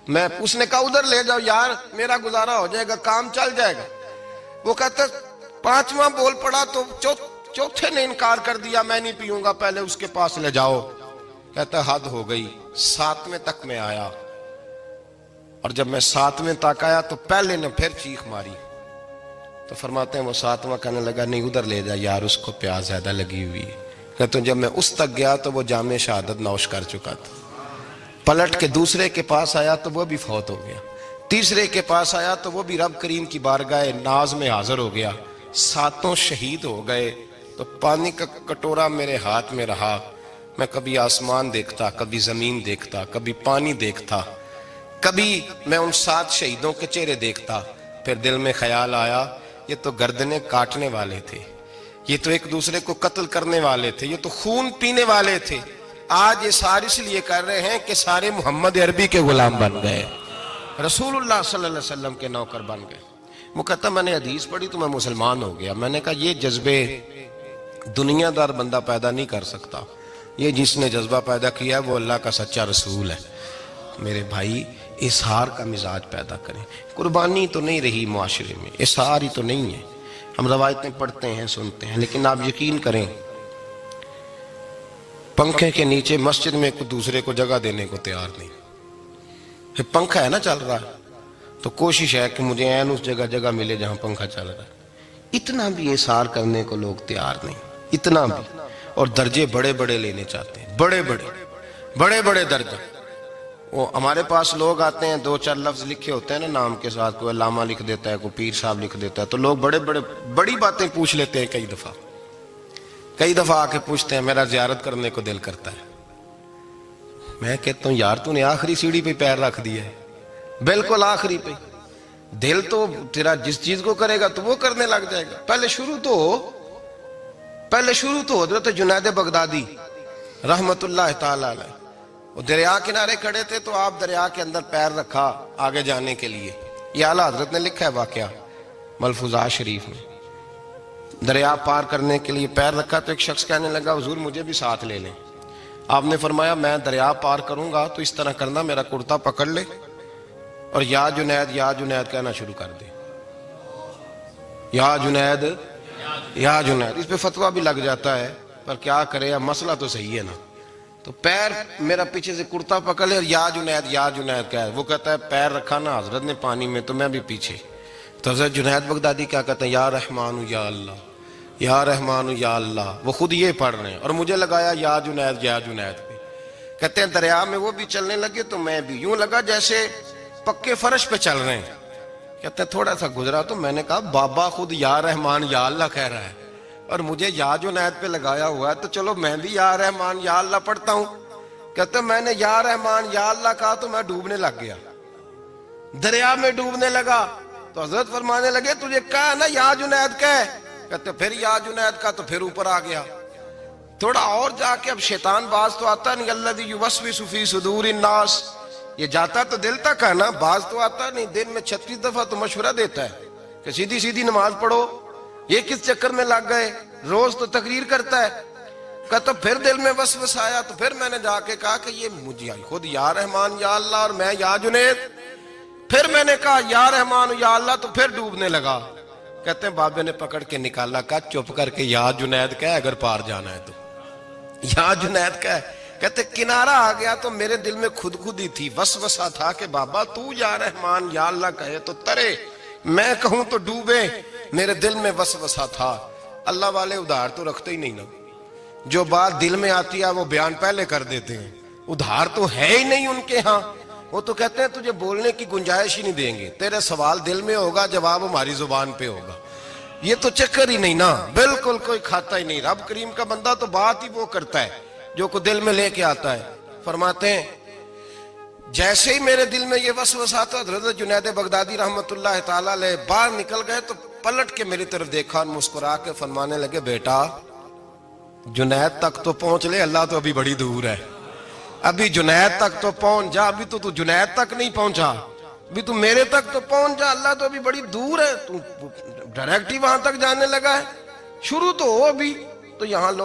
میں اس نے کہا ادھر لے جاؤ یار، میرا گزارا ہو جائے گا، کام چل جائے گا۔ وہ کہتا پانچواں بول پڑا تو چوتھے نے انکار کر دیا، میں نہیں پیوں گا، پہلے اس کے پاس لے جاؤ۔ کہتا حد ہو گئی، ساتویں تک میں آیا، اور جب میں ساتویں تک آیا تو پہلے نے پھر چیخ ماری۔ تو فرماتے ہیں وہ ساتواں کہنے لگا نہیں ادھر لے جا یار، اس کو پیاس زیادہ لگی ہوئی ہے۔ کہتے ہیں جب میں اس تک گیا تو وہ جام شہادت نوش کر چکا تھا۔ پلٹ کے دوسرے کے پاس آیا تو وہ بھی فوت ہو گیا، تیسرے کے پاس آیا تو وہ بھی رب کریم کی بارگاہ ناز میں حاضر ہو گیا، ساتوں شہید ہو گئے۔ تو پانی کا کٹورا میرے ہاتھ میں رہا، میں کبھی آسمان دیکھتا، کبھی زمین دیکھتا، کبھی پانی دیکھتا، کبھی میں ان 7 شہیدوں کے چہرے دیکھتا۔ پھر دل میں خیال آیا یہ تو گردنیں کاٹنے والے تھے، یہ تو ایک دوسرے کو قتل کرنے والے تھے، یہ تو خون پینے والے تھے، آج یہ سارے اس لیے کر رہے ہیں کہ سارے محمد عربی کے غلام بن گئے، رسول اللہ صلی اللہ علیہ وسلم کے نوکر بن گئے۔ وہ کہتا میں نے حدیث پڑھی تو میں مسلمان ہو گیا۔ میں نے کہا یہ جذبے دنیا دار بندہ پیدا نہیں کر سکتا، یہ جس نے جذبہ پیدا کیا ہے وہ اللہ کا سچا رسول ہے۔ میرے بھائی اظہار کا مزاج پیدا کریں۔ قربانی تو نہیں رہی معاشرے میں، اظہار ہی تو نہیں ہے، ہم روایتیں پڑھتے ہیں سنتے ہیں، لیکن آپ یقین کریں پنکھے کے نیچے مسجد میں ایک دوسرے کو جگہ دینے کو تیار نہیں۔ پنکھا ہے نا چل رہا ہے تو کوشش ہے کہ مجھے عین اس جگہ ملے جہاں پنکھا چل رہا ہے۔ اتنا بھی اظہار کرنے کو لوگ تیار نہیں، اتنا بھی، اور درجے بڑے بڑے لینے چاہتے ہیں، بڑے بڑے درجے۔ وہ ہمارے پاس لوگ آتے ہیں 2-4 لفظ لکھے ہوتے ہیں نا نام کے ساتھ، کوئی علامہ لکھ دیتا ہے، کوئی پیر صاحب لکھ دیتا ہے، تو لوگ بڑی باتیں پوچھ لیتے ہیں۔ کئی دفعہ آ کے پوچھتے ہیں میرا زیارت کرنے کو دل کرتا ہے۔ میں کہتا ہوں یار تو نے آخری سیڑھی پہ پیر رکھ دیا ہے، بالکل آخری پہ۔ دل تو تیرا جس چیز کو کرے گا تو وہ کرنے لگ جائے گا۔ پہلے شروع تو حضرت جنید بغدادی رحمت اللہ تعالی علیہ، وہ دریا کنارے کھڑے تھے تو آپ دریا کے اندر پیر رکھا آگے جانے کے لیے۔ یہ اعلیٰ حضرت نے لکھا ہے واقعہ ملفوظات شریف میں۔ دریا پار کرنے کے لیے پیر رکھا تو ایک شخص کہنے لگا حضور مجھے بھی ساتھ لے لیں۔ آپ نے فرمایا میں دریا پار کروں گا تو اس طرح کرنا میرا کرتا پکڑ لے اور یا جنید یا جنید کہنا شروع کر دے، یا جنید یا جنید۔ اس پہ فتویٰ بھی لگ جاتا ہے پر کیا کرے، مسئلہ تو صحیح ہے نا۔ تو پیر میرا پیچھے سے کرتا پکڑ لے اور یا جنید کہہ، وہ کہتا ہے پیر رکھا نا حضرت نے پانی میں تو میں بھی پیچھے۔ تو حضرت جنید بغدادی کیا کہتے ہیں یا رحمان یا اللہ، یا رحمان یا اللہ، وہ خود یہ پڑھ رہے ہیں اور مجھے لگایا یا جنید پہ۔ کہتے ہیں دریا میں وہ بھی چلنے لگے تو میں بھی، یوں لگا جیسے پکے فرش پہ چل رہے ہیں۔ کہتے ہیں تھوڑا سا گزرا تو میں نے کہا بابا خود یا رحمان یا اللہ کہہ رہا ہے اور مجھے یا جنید پہ لگایا ہوا ہے، تو چلو میں بھی یا رحمان یا اللہ پڑھتا ہوں۔ کہتے ہیں میں نے یا رحمان یا اللہ کہا تو میں ڈوبنے لگ گیا، دریا میں ڈوبنے لگا۔ تو حضرت فرمانے لگے تجھے کہا نا یا جنید کہہ، کہتے پھر یا جنید کا تو پھر اوپر آ گیا۔ تھوڑا اور جا کے اب شیطان باز تو آتا نہیں، الذی یوسوس فی صدور الناس، یہ جاتا تو دل تک ہے نا، باز تو آتا نہیں، دن میں 36 دفعہ تو مشورہ دیتا ہے کہ سیدھی نماز پڑھو، یہ کس چکر میں لگ گئے، روز تو تقریر کرتا ہے۔ کہتا پھر دل میں وسوسہ آیا تو پھر میں نے جا کے کہا کہ یہ مجھے خود یا رحمان یا اللہ اور میں یا جنید، پھر میں نے کہا یا رحمان یا اللہ تو پھر ڈوبنے لگا۔ کہتے ہیں بابے نے پکڑ کے نکالا، کہا چپ کر کے یا جنید کہہ اگر پار جانا ہے تو یا جنید کہہ۔ کہتے کنارہ آ گیا تو میرے دل میں خود ہی تھی، وسوسہ تھا کہ بابا تو یا رحمان یا اللہ کہے تو ترے، میں کہوں تو ڈوبے، میرے دل میں وسوسہ تھا۔ اللہ والے ادھار تو رکھتے ہی نہیں نا، جو بات دل میں آتی ہے وہ بیان پہلے کر دیتے ہیں، ادھار تو ہے ہی نہیں ان کے ہاں۔ وہ تو کہتے ہیں تجھے بولنے کی گنجائش ہی نہیں دیں گے، تیرے سوال دل میں ہوگا جواب ہماری زبان پہ ہوگا، یہ تو چکر ہی نہیں نا، بالکل کوئی کھاتا ہی نہیں۔ رب کریم کا بندہ تو بات ہی وہ کرتا ہے جو کو دل میں لے کے آتا ہے۔ فرماتے ہیں جیسے ہی میرے دل میں یہ وسوسہ آتا، حضرت جنید بغدادی رحمت اللہ تعالی علیہ باہر نکل گئے تو پلٹ کے میری طرف دیکھا اور مسکرا کے فرمانے لگے بیٹا جنید تک تو پہنچ لے، اللہ تو ابھی بڑی دور ہے، ابھی جنید تک تو پہنچ جا، ابھی تو جنید تک نہیں پہنچا، ابھی تو میرے تک تو پہنچ جا، اللہ تو ابھی بڑی دور ہے، تو ڈائریکٹ ہی وہاں تک جانے لگا ہے، شروع تو ہو ابھی۔ تو یہاں لوگ